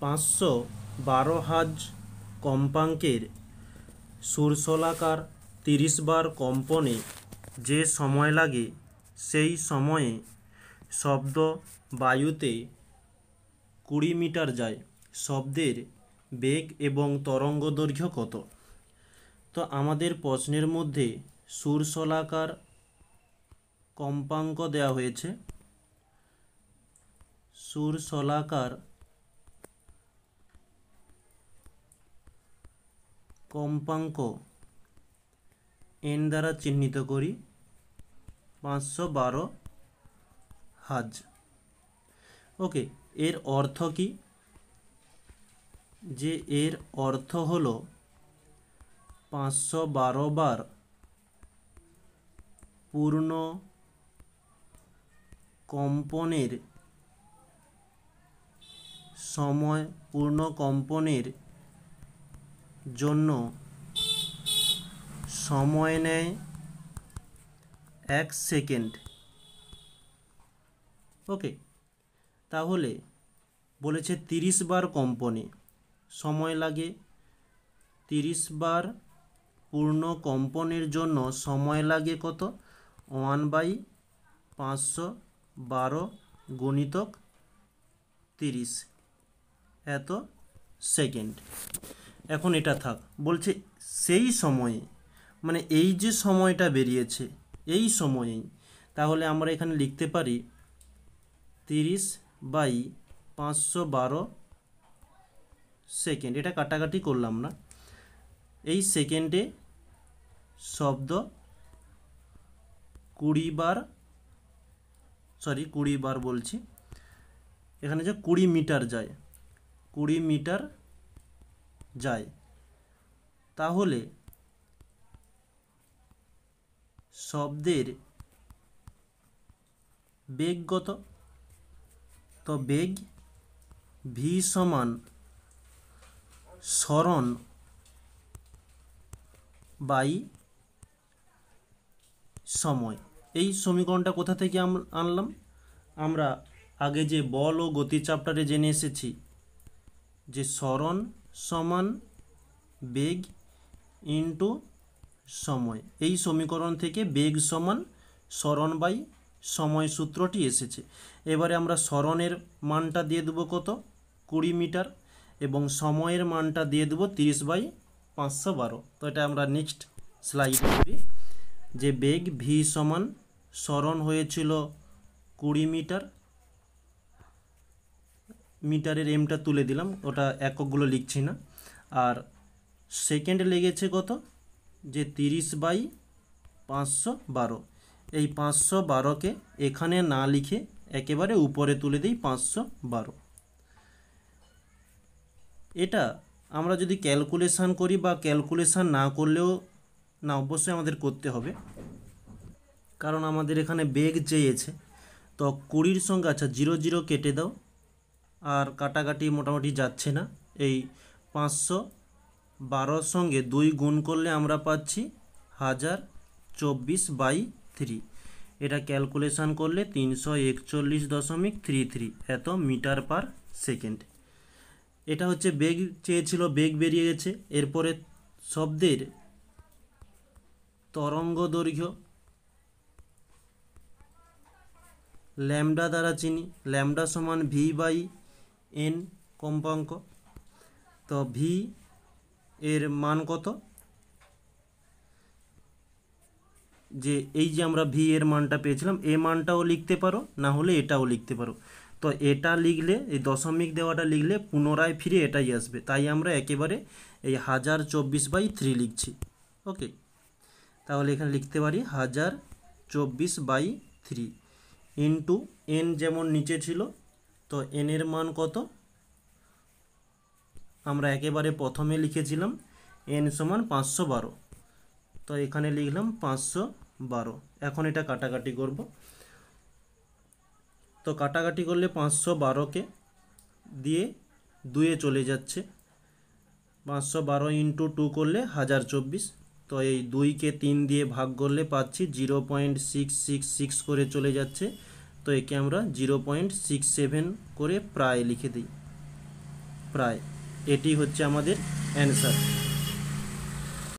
512 hertz কম্পাঙ্কের সুরশলাকার 30 বার কম্পনে যে সময় লাগে সেই সময়ে শব্দ বায়ুতে 20 মিটার যায়। শব্দের বেগ এবং তরঙ্গ দৈর্ঘ্য কত? তো আমাদের প্রশ্নের মধ্যে সুরশলাকার কম্পাঙ্ক দেওয়া হয়েছে। সুরশলাকার কম্পাঙ্ক এন দ্বারা চিহ্নিত করি 512 হার্জ। ওকে, এর অর্থ কি? যে এর অর্থ হলো 512 বার পূর্ণ কম্পনের সময়, পূর্ণ কম্পনের জন্য সময় নেয় 1 সেকেন্ড। ওকে, তাহলে বলেছে 30 বার কম্পনে সময় লাগে, 30 বার পূর্ণ কম্পনের জন্য সময় লাগে কত? 1/512 গুণিতক 30 এত সেকেন্ড। এখন এটা থাক, বলছে সেই সময়ে, মানে এই যে সময়টা বেরিয়েছে এই সময়েই, তাহলে আমরা এখানে লিখতে পারি 30/512 সেকেন্ড। এটা কাটাকাটি করলাম না, এই সেকেন্ডে শব্দ 20 বার বলছি, এখানে যে 20 মিটার যায়, 20 মিটার যায়। তাহলে শব্দের বেগ কত? তো বেগ ভি সমান সরণ বাই সময়। এই সমীকরণটা কোথা থেকে আনলাম? আমরা আগে যে বল ও গতি চ্যাপ্টারে জেনে এসেছি যে সরণ সমান বেগ ইন্টু সময়। এই সমীকরণ থেকে বেগ সমান সরণ বাই সময় সূত্রটি এসেছে। এবারে আমরা সরণের মানটা দিয়ে দেবো কত? 20 মিটার, এবং সময়ের মানটা দিয়ে দেবো 30/512। তো এটা আমরা নেক্সট স্লাইডে করি। যে বেগ ভি সমান সরণ হয়েছিল 20 মিটার, মিটারের এমটা তুলে দিলাম, ওটা এককগুলো লিখছি না। আর সেকেন্ড লেগেছে কত? যে 30/512। এই 512কে এখানে না লিখে একেবারে উপরে তুলে দিই 512। এটা আমরা যদি ক্যালকুলেশান করি বা ক্যালকুলেশান না করলেও না, অবশ্যই আমাদের করতে হবে, কারণ আমাদের এখানে বেগ চেয়েছে। তো 20-র সঙ্গে, আচ্ছা 0 0 কেটে দাও, আর কাটাকাটি মোটামুটি যাচ্ছে না। এই 512-র সঙ্গে 2 গুণ করলে আমরা পাচ্ছি 1024/3। এটা ক্যালকুলেশান করলে 341.33 এত মিটার পার সেকেন্ড। এটা হচ্ছে বেগ চেয়েছিল, বেগ বেরিয়ে গেছে। এরপরে শব্দের তরঙ্গ দৈর্ঘ্য ল্যামডা দ্বারা চিনি, ল্যামডা সমান v/n কম্পাঙ্ক। তো ভি এর মান কত? যে এই যে আমরা ভি এর মানটা পেয়েছিলাম, এই মানটাও লিখতে পারো, না হলে এটাও লিখতে পারো। তো এটা লিখলে, এই দশমিক দেওয়াটা লিখলে পুনরায় ফিরে এটাই আসবে, তাই আমরা একেবারে এই 1024/3 লিখছি। ওকে, তাহলে এখানে লিখতে পারি 1024/3 ইন্টু এন, যেমন নিচে ছিল। তো এন এর মান কত? আমরা একেবারে প্রথমে লিখেছিলাম এন সমান 512, তো এখানে লিখলাম 512। এখন এটা কাটাকাটি করব। তো কাটাকাটি করলে 512কে দিয়ে 2-এ চলে যাচ্ছে, 512 ইন্টু 2 করলে 1024। তো এই 2কে 3 দিয়ে ভাগ করলে পাচ্ছি 0.666 করে চলে যাচ্ছে। তো একে আমরা 0.67 করে প্রায় লিখে দিই। প্রায়। এটি হচ্ছে আমাদের অ্যান্সার।